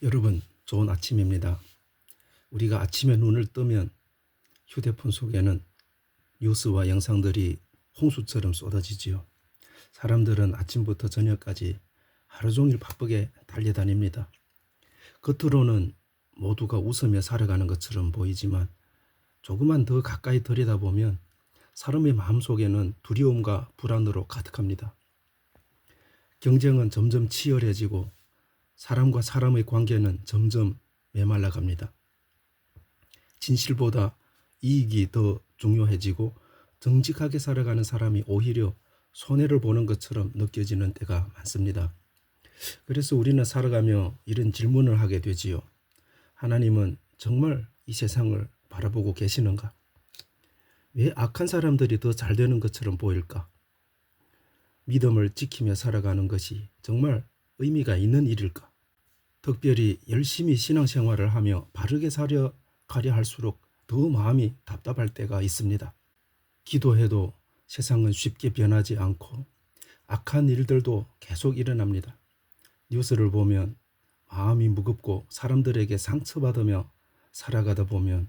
여러분, 좋은 아침입니다. 우리가 아침에 눈을 뜨면 휴대폰 속에는 뉴스와 영상들이 홍수처럼 쏟아지지요. 사람들은 아침부터 저녁까지 하루 종일 바쁘게 달려다닙니다. 겉으로는 모두가 웃으며 살아가는 것처럼 보이지만 조금만 더 가까이 들여다보면 사람의 마음속에는 두려움과 불안으로 가득합니다. 경쟁은 점점 치열해지고 사람과 사람의 관계는 점점 메말라갑니다. 진실보다 이익이 더 중요해지고 정직하게 살아가는 사람이 오히려 손해를 보는 것처럼 느껴지는 때가 많습니다. 그래서 우리는 살아가며 이런 질문을 하게 되지요. 하나님은 정말 이 세상을 바라보고 계시는가? 왜 악한 사람들이 더 잘 되는 것처럼 보일까? 믿음을 지키며 살아가는 것이 정말 의미가 있는 일일까? 특별히 열심히 신앙생활을 하며 바르게 살아가려 할수록 더 마음이 답답할 때가 있습니다. 기도해도 세상은 쉽게 변하지 않고 악한 일들도 계속 일어납니다. 뉴스를 보면 마음이 무겁고 사람들에게 상처받으며 살아가다 보면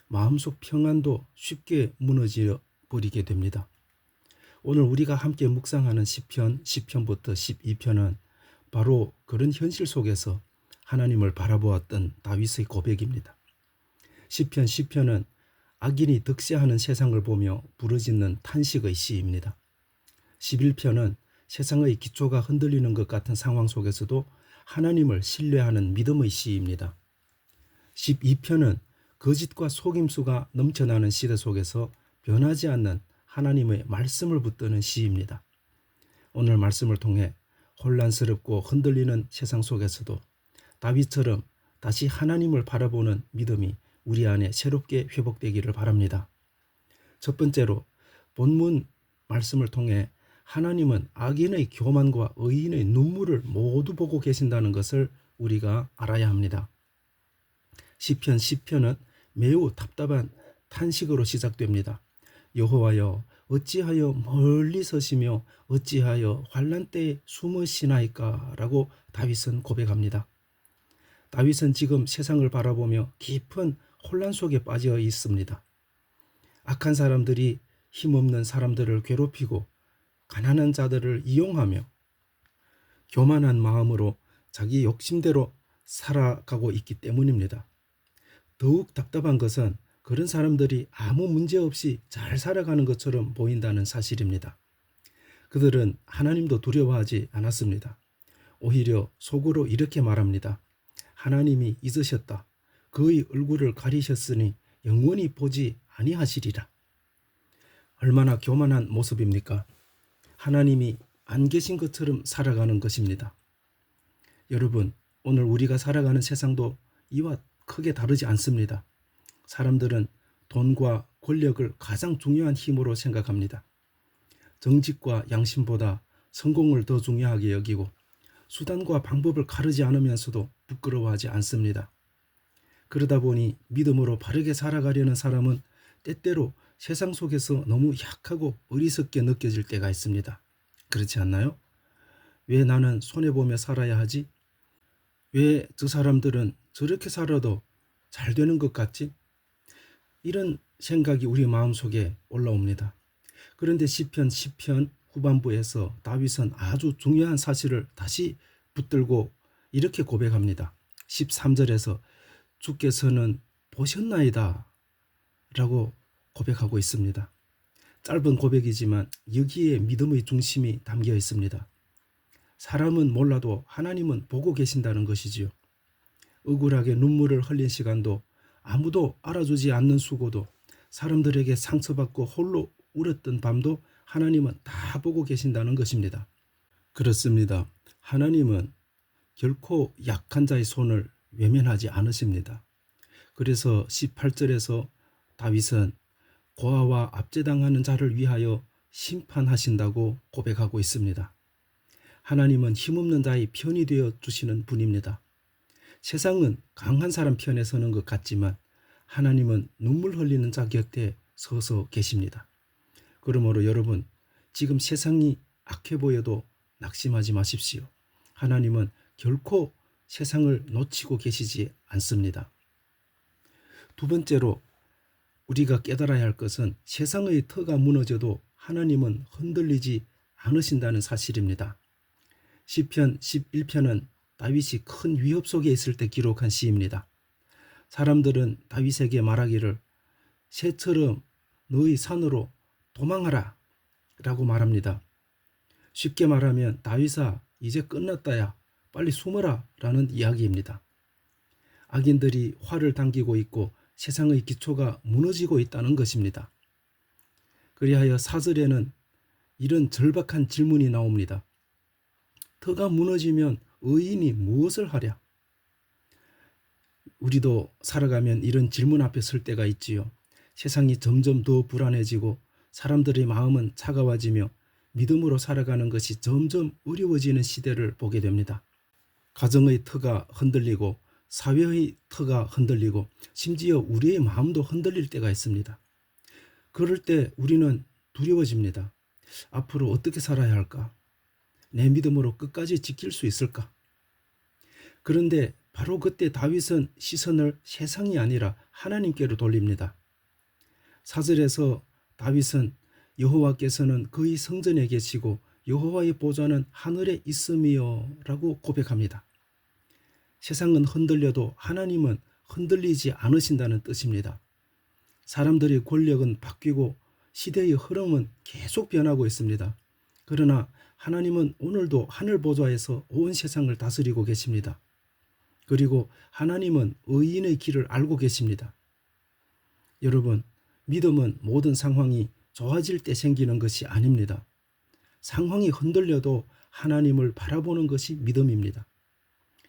마음속 평안도 쉽게 무너져 버리게 됩니다. 오늘 우리가 함께 묵상하는 시편 10편부터 12편은 바로 그런 현실 속에서 하나님을 바라보았던 다윗의 고백입니다. 시편 10편은 악인이 득세하는 세상을 보며 부르짖는 탄식의 시입니다. 11편은 세상의 기초가 흔들리는 것 같은 상황 속에서도 하나님을 신뢰하는 믿음의 시입니다. 12편은 거짓과 속임수가 넘쳐나는 시대 속에서 변하지 않는 하나님의 말씀을 붙드는 시입니다. 오늘 말씀을 통해 혼란스럽고 흔들리는 세상 속에서도 다윗처럼 다시 하나님을 바라보는 믿음이 우리 안에 새롭게 회복되기를 바랍니다. 첫 번째로 본문 말씀을 통해 하나님은 악인의 교만과 의인의 눈물을 모두 보고 계신다는 것을 우리가 알아야 합니다. 시편 10편은 매우 답답한 탄식으로 시작됩니다. 여호와여, 어찌하여 멀리 서시며 어찌하여 환난 때에 숨으시나이까? 라고 다윗은 고백합니다. 다윗은 지금 세상을 바라보며 깊은 혼란 속에 빠져 있습니다. 악한 사람들이 힘없는 사람들을 괴롭히고 가난한 자들을 이용하며 교만한 마음으로 자기 욕심대로 살아가고 있기 때문입니다. 더욱 답답한 것은 그런 사람들이 아무 문제 없이 잘 살아가는 것처럼 보인다는 사실입니다. 그들은 하나님도 두려워하지 않았습니다. 오히려 속으로 이렇게 말합니다. 하나님이 잊으셨다. 그의 얼굴을 가리셨으니 영원히 보지 아니하시리라. 얼마나 교만한 모습입니까? 하나님이 안 계신 것처럼 살아가는 것입니다. 여러분, 오늘 우리가 살아가는 세상도 이와 크게 다르지 않습니다. 사람들은 돈과 권력을 가장 중요한 힘으로 생각합니다. 정직과 양심보다 성공을 더 중요하게 여기고 수단과 방법을 가르지 않으면서도 부끄러워하지 않습니다. 그러다 보니 믿음으로 바르게 살아가려는 사람은 때때로 세상 속에서 너무 약하고 어리석게 느껴질 때가 있습니다. 그렇지 않나요? 왜 나는 손해보며 살아야 하지? 왜 저 사람들은 저렇게 살아도 잘 되는 것 같지? 이런 생각이 우리 마음속에 올라옵니다. 그런데 시편 10편 후반부에서 다윗은 아주 중요한 사실을 다시 붙들고 이렇게 고백합니다. 13절에서 주께서는 보셨나이다 라고 고백하고 있습니다. 짧은 고백이지만 여기에 믿음의 중심이 담겨 있습니다. 사람은 몰라도 하나님은 보고 계신다는 것이지요. 억울하게 눈물을 흘린 시간도 아무도 알아주지 않는 수고도 사람들에게 상처받고 홀로 울었던 밤도 하나님은 다 보고 계신다는 것입니다. 그렇습니다. 하나님은 결코 약한 자의 손을 외면하지 않으십니다. 그래서 18절에서 다윗은 고아와 압제당하는 자를 위하여 심판하신다고 고백하고 있습니다. 하나님은 힘없는 자의 편이 되어 주시는 분입니다. 세상은 강한 사람 편에 서는 것 같지만 하나님은 눈물 흘리는 자 곁에 서서 계십니다. 그러므로 여러분, 지금 세상이 악해 보여도 낙심하지 마십시오. 하나님은 결코 세상을 놓치고 계시지 않습니다. 두 번째로 우리가 깨달아야 할 것은 세상의 터가 무너져도 하나님은 흔들리지 않으신다는 사실입니다. 시편 11편은 다윗이 큰 위협 속에 있을 때 기록한 시입니다. 사람들은 다윗에게 말하기를 새처럼 너희 산으로 도망하라 라고 말합니다. 쉽게 말하면 다윗아 이제 끝났다야 빨리 숨어라 라는 이야기입니다. 악인들이 활을 당기고 있고 세상의 기초가 무너지고 있다는 것입니다. 그리하여 4절에는 이런 절박한 질문이 나옵니다. 터가 무너지면 의인이 무엇을 하랴? 우리도 살아가면 이런 질문 앞에 설 때가 있지요. 세상이 점점 더 불안해지고 사람들의 마음은 차가워지며 믿음으로 살아가는 것이 점점 어려워지는 시대를 보게 됩니다. 가정의 터가 흔들리고 사회의 터가 흔들리고 심지어 우리의 마음도 흔들릴 때가 있습니다. 그럴 때 우리는 두려워집니다. 앞으로 어떻게 살아야 할까? 내 믿음으로 끝까지 지킬 수 있을까? 그런데 바로 그때 다윗은 시선을 세상이 아니라 하나님께로 돌립니다. 4절에서 다윗은 여호와께서는 그의 성전에 계시고 여호와의 보좌는 하늘에 있음이요 라고 고백합니다. 세상은 흔들려도 하나님은 흔들리지 않으신다는 뜻입니다. 사람들의 권력은 바뀌고 시대의 흐름은 계속 변하고 있습니다. 그러나 하나님은 오늘도 하늘 보좌에서 온 세상을 다스리고 계십니다. 그리고 하나님은 의인의 길을 알고 계십니다. 여러분, 믿음은 모든 상황이 좋아질 때 생기는 것이 아닙니다. 상황이 흔들려도 하나님을 바라보는 것이 믿음입니다.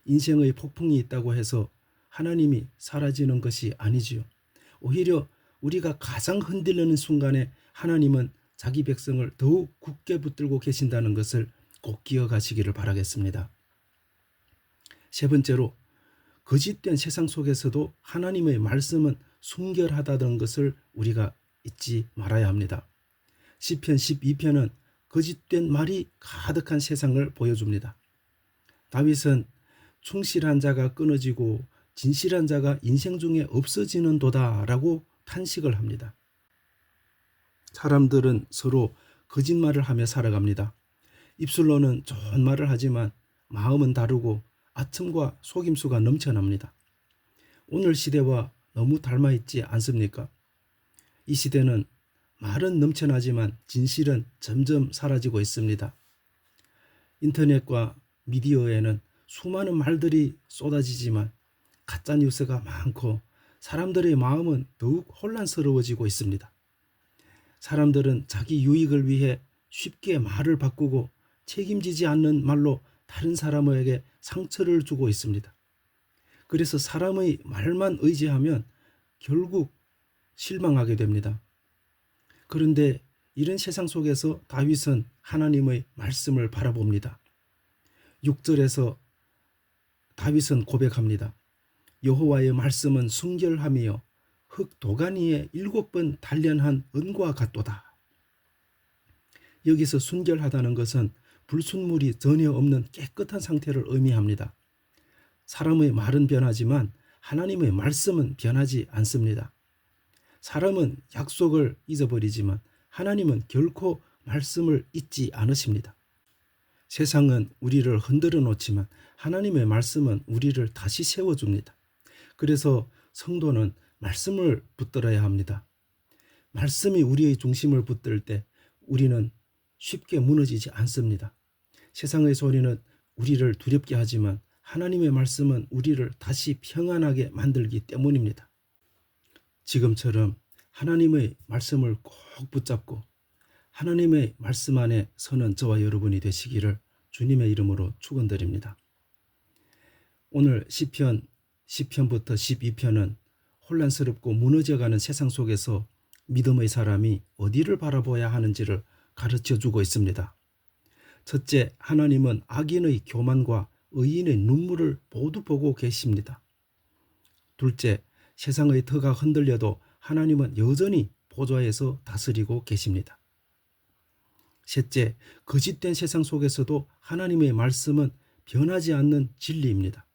인생의 폭풍이 있다고 해서 하나님이 사라지는 것이 아니지요. 오히려 우리가 가장 흔들리는 순간에 하나님은 자기 백성을 더욱 굳게 붙들고 계신다는 것을 꼭 기억하시기를 바라겠습니다. 세 번째로 거짓된 세상 속에서도 하나님의 말씀은 순결하다는 것을 우리가 잊지 말아야 합니다. 시편 12편은 거짓된 말이 가득한 세상을 보여줍니다. 다윗은 충실한 자가 끊어지고 진실한 자가 인생 중에 없어지는 도다라고 탄식을 합니다. 사람들은 서로 거짓말을 하며 살아갑니다. 입술로는 좋은 말을 하지만 마음은 다르고 아첨과 속임수가 넘쳐납니다. 오늘 시대와 너무 닮아 있지 않습니까? 이 시대는 말은 넘쳐나지만 진실은 점점 사라지고 있습니다. 인터넷과 미디어에는 수많은 말들이 쏟아지지만 가짜뉴스가 많고 사람들의 마음은 더욱 혼란스러워지고 있습니다. 사람들은 자기 유익을 위해 쉽게 말을 바꾸고 책임지지 않는 말로 다른 사람에게 상처를 주고 있습니다. 그래서 사람의 말만 의지하면 결국 실망하게 됩니다. 그런데 이런 세상 속에서 다윗은 하나님의 말씀을 바라봅니다. 6절에서 다윗은 고백합니다. 여호와의 말씀은 순결함이요 흙 도가니에 7번 단련한 은과 같도다. 여기서 순결하다는 것은 불순물이 전혀 없는 깨끗한 상태를 의미합니다. 사람의 말은 변하지만 하나님의 말씀은 변하지 않습니다. 사람은 약속을 잊어버리지만 하나님은 결코 말씀을 잊지 않으십니다. 세상은 우리를 흔들어 놓지만 하나님의 말씀은 우리를 다시 세워줍니다. 그래서 성도는 말씀을 붙들어야 합니다. 말씀이 우리의 중심을 붙들 때 우리는 쉽게 무너지지 않습니다. 세상의 소리는 우리를 두렵게 하지만 하나님의 말씀은 우리를 다시 평안하게 만들기 때문입니다. 지금처럼 하나님의 말씀을 꼭 붙잡고 하나님의 말씀 안에 서는 저와 여러분이 되시기를 주님의 이름으로 축원드립니다. 오늘 시편 10편부터 12편은 혼란스럽고 무너져가는 세상 속에서 믿음의 사람이 어디를 바라봐야 하는지를 가르쳐주고 있습니다. 첫째, 하나님은 악인의 교만과 의인의 눈물을 모두 보고 계십니다. 둘째, 세상의 터가 흔들려도 하나님은 여전히 보좌에서 다스리고 계십니다. 셋째, 거짓된 세상 속에서도 하나님의 말씀은 변하지 않는 진리입니다.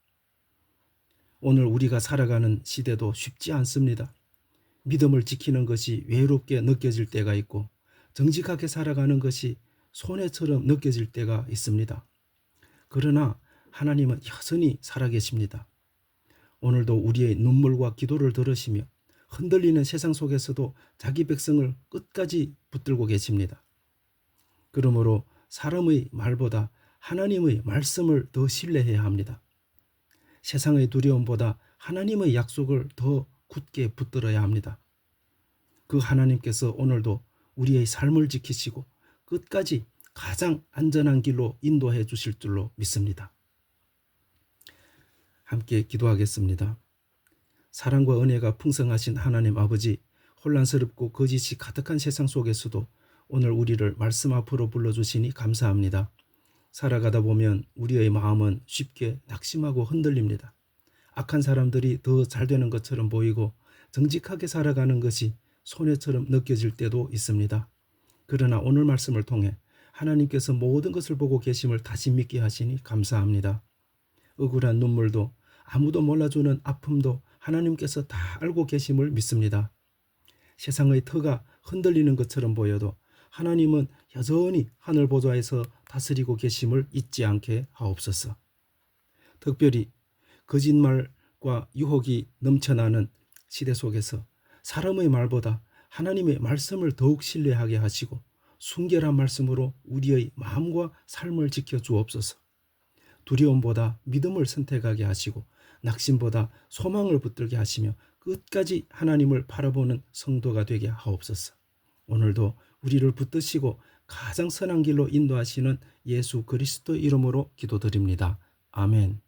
오늘 우리가 살아가는 시대도 쉽지 않습니다. 믿음을 지키는 것이 외롭게 느껴질 때가 있고 정직하게 살아가는 것이 손해처럼 느껴질 때가 있습니다. 그러나 하나님은 여전히 살아계십니다. 오늘도 우리의 눈물과 기도를 들으시며 흔들리는 세상 속에서도 자기 백성을 끝까지 붙들고 계십니다. 그러므로 사람의 말보다 하나님의 말씀을 더 신뢰해야 합니다. 세상의 두려움보다 하나님의 약속을 더 굳게 붙들어야 합니다. 그 하나님께서 오늘도 우리의 삶을 지키시고 끝까지 가장 안전한 길로 인도해 주실 줄로 믿습니다. 함께 기도하겠습니다. 사랑과 은혜가 풍성하신 하나님 아버지, 혼란스럽고 거짓이 가득한 세상 속에서도 오늘 우리를 말씀 앞으로 불러주시니 감사합니다. 살아가다 보면 우리의 마음은 쉽게 낙심하고 흔들립니다. 악한 사람들이 더 잘되는 것처럼 보이고 정직하게 살아가는 것이 손해처럼 느껴질 때도 있습니다. 그러나 오늘 말씀을 통해 하나님께서 모든 것을 보고 계심을 다시 믿게 하시니 감사합니다. 억울한 눈물도 아무도 몰라주는 아픔도 하나님께서 다 알고 계심을 믿습니다. 세상의 터가 흔들리는 것처럼 보여도 하나님은 여전히 하늘 보좌에서 다스리고 계심을 잊지 않게 하옵소서. 특별히 거짓말과 유혹이 넘쳐나는 시대 속에서 사람의 말보다 하나님의 말씀을 더욱 신뢰하게 하시고 순결한 말씀으로 우리의 마음과 삶을 지켜 주옵소서. 두려움보다 믿음을 선택하게 하시고 낙심보다 소망을 붙들게 하시며 끝까지 하나님을 바라보는 성도가 되게 하옵소서. 오늘도 우리를 붙드시고 가장 선한 길로 인도하시는 예수 그리스도 이름으로 기도드립니다. 아멘.